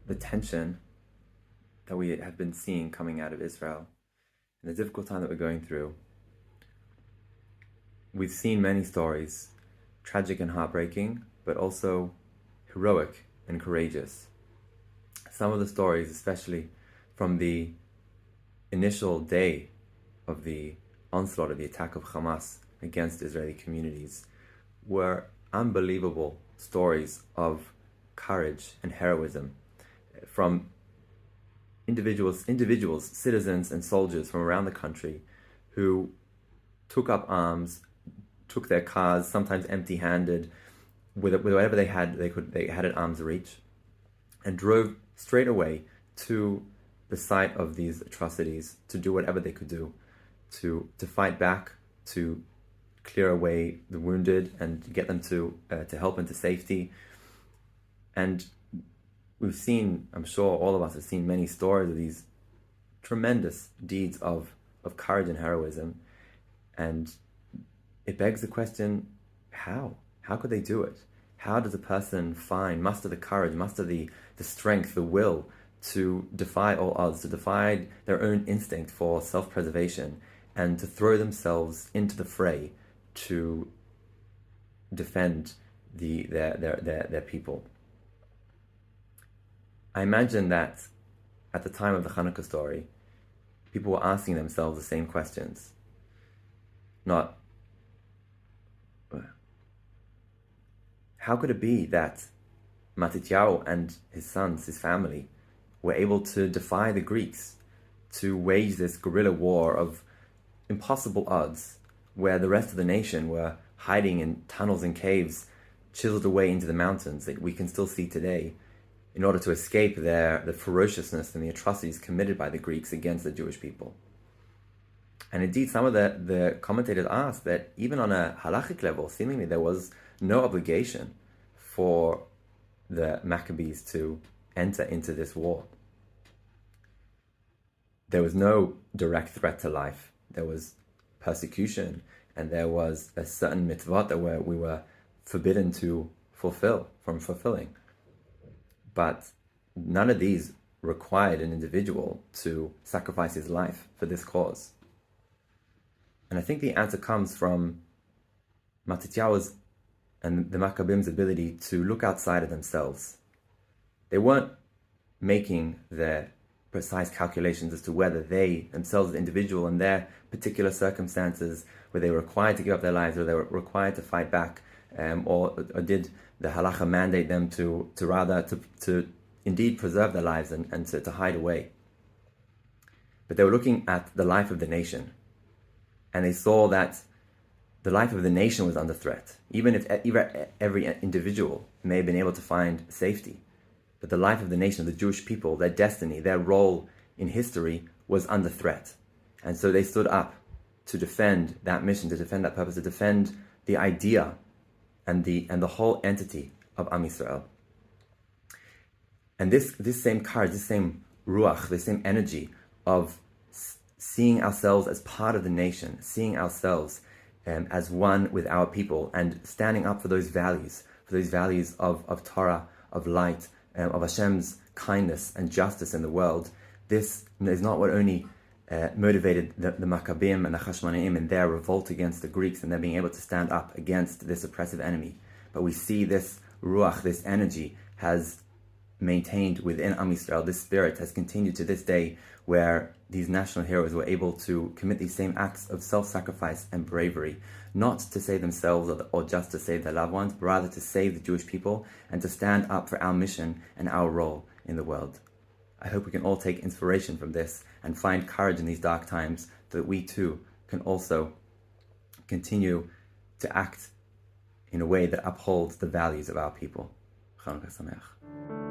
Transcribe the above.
the tension that we have been seeing coming out of Israel and the difficult time that we're going through. We've seen many stories, tragic and heartbreaking, but also heroic and courageous. Some of the stories, especially from the initial day of the onslaught of the attack of Hamas against Israeli communities, were unbelievable stories of courage and heroism from individuals, citizens and soldiers from around the country who took up arms, took their cars, sometimes empty-handed, with whatever they had at arm's reach, and drove straight away to the site of these atrocities to do whatever they could do to fight back, to clear away the wounded and get them to help into safety. And we've seen, I'm sure all of us have seen many stories of these tremendous deeds of courage and heroism. And it begs the question, how? How could they do it? How does a person muster the courage, muster the strength, the will to defy all odds, to defy their own instinct for self-preservation, and to throw themselves into the fray to defend their people? I imagine that at the time of the Chanukah story, people were asking themselves the same questions. Not, how could it be that Matityahu and his sons, his family, were able to defy the Greeks, to wage this guerrilla war of impossible odds, where the rest of the nation were hiding in tunnels and caves, chiseled away into the mountains that we can still see today, in order to escape the ferociousness and the atrocities committed by the Greeks against the Jewish people. And indeed, some of the commentators asked that even on a halachic level, seemingly there was no obligation for the Maccabees to enter into this war. There was no direct threat to life. There was persecution, and there was a certain mitzvot that we were forbidden to from fulfilling. But none of these required an individual to sacrifice his life for this cause. And I think the answer comes from Matityahu's and the Maccabees' ability to look outside of themselves. They weren't making their precise calculations as to whether they themselves, as individual, in their particular circumstances, were they required to give up their lives, or they were required to fight back, or did the halacha mandate them to indeed preserve their lives and to hide away. But they were looking at the life of the nation, and they saw that the life of the nation was under threat, even if every individual may have been able to find safety. But the life of the nation, the Jewish people, their destiny, their role in history was under threat. And so they stood up to defend that mission, to defend that purpose, to defend the idea and the whole entity of Am Yisrael. And this same courage, this same ruach, this same energy of seeing ourselves as part of the nation, seeing ourselves as one with our people, and standing up for those values of Torah, of light, of Hashem's kindness and justice in the world. This is not what only motivated the Maccabeim and the Hashmonaim in their revolt against the Greeks and their being able to stand up against this oppressive enemy. But we see this ruach, this energy, has maintained within Am Yisrael. This spirit has continued to this day, where these national heroes were able to commit these same acts of self-sacrifice and bravery, not to save themselves or just to save their loved ones, but rather to save the Jewish people and to stand up for our mission and our role in the world. I hope we can all take inspiration from this and find courage in these dark times, so that we too can also continue to act in a way that upholds the values of our people. Chanukah Sameach.